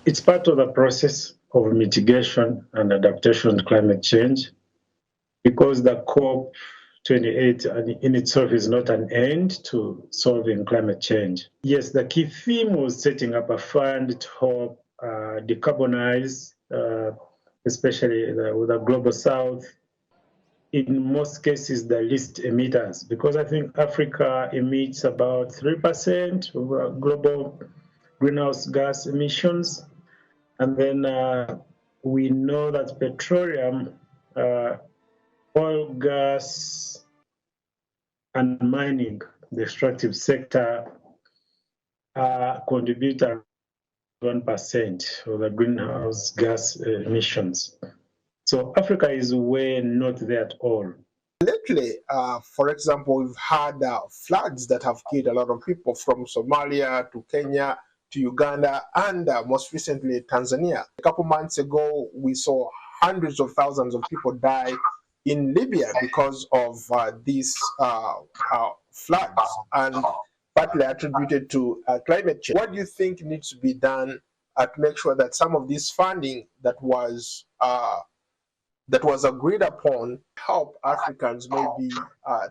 It's part of the process of mitigation and adaptation to climate change, because the COP28 in itself is not an end to solving climate change. Yes, the key theme was setting up a fund to help decarbonize, especially with the global south, in most cases the least emitters, because I think Africa emits about 3% of global greenhouse gas emissions. And then we know that petroleum, oil, gas, and mining, the extractive sector, contribute 1% of the greenhouse gas emissions. So Africa is way not there at all. Lately, for example, we've had floods that have killed a lot of people, from Somalia to Kenya to Uganda and most recently Tanzania. A couple months ago, we saw hundreds of thousands of people die in Libya because of these floods, and partly attributed to climate change. What do you think needs to be done to make sure that some of this funding that was agreed upon help Africans maybe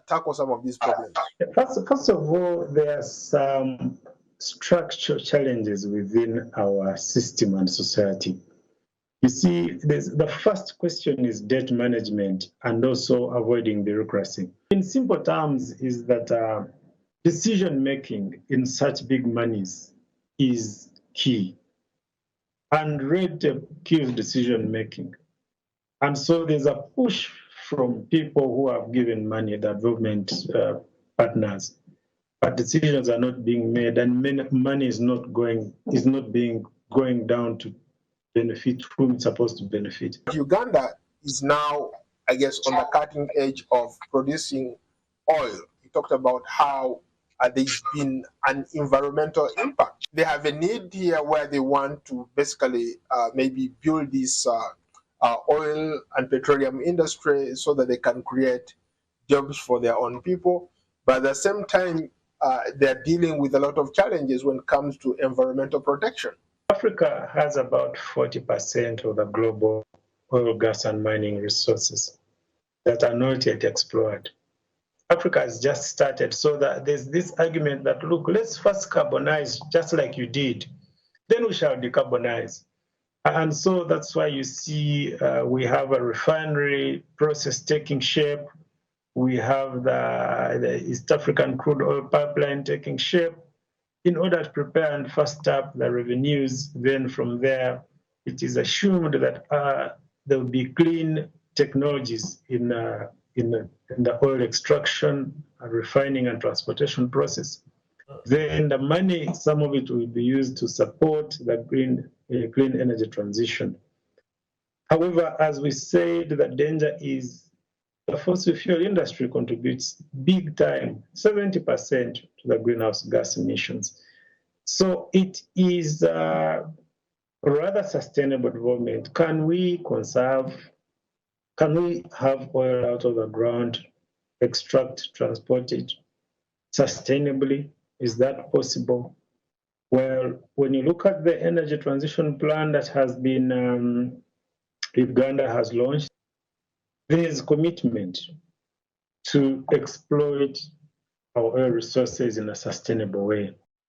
tackle some of these problems? First of all, there are some structural challenges within our system and society. You see, the first question is debt management and also avoiding bureaucracy. In simple terms, is that decision-making in such big monies is key. And red tape kills decision-making. And so there's a push from people who have given money, the development partners, but decisions are not being made, and money is not going down to benefit whom it's supposed to benefit. Uganda is now, I guess, on the cutting edge of producing oil. You talked about how there's been an environmental impact. They have a need here where they want to basically maybe build this oil and petroleum industry so that they can create jobs for their own people. But at the same time, they're dealing with a lot of challenges when it comes to environmental protection. Africa has about 40% of the global oil, gas, and mining resources that are not yet explored. Africa has just started, so that there's this argument that, look, let's first carbonize just like you did, then we shall decarbonize. And so that's why you see we have a refinery process taking shape. We have the East African crude oil pipeline taking shape in order to prepare and fast up the revenues. Then from there, it is assumed that there will be clean technologies in the oil extraction, refining, and transportation process. Then the money, some of it will be used to support the clean energy transition. However, as we said, the danger is the fossil fuel industry contributes big time, 70% to the greenhouse gas emissions. So it is a rather sustainable development. Can we conserve? Can we have oil out of the ground, extract, transport it sustainably? Is that possible? Well, when you look at the energy transition plan that has been, Uganda has launched, there is commitment to exploit our oil resources in a sustainable way.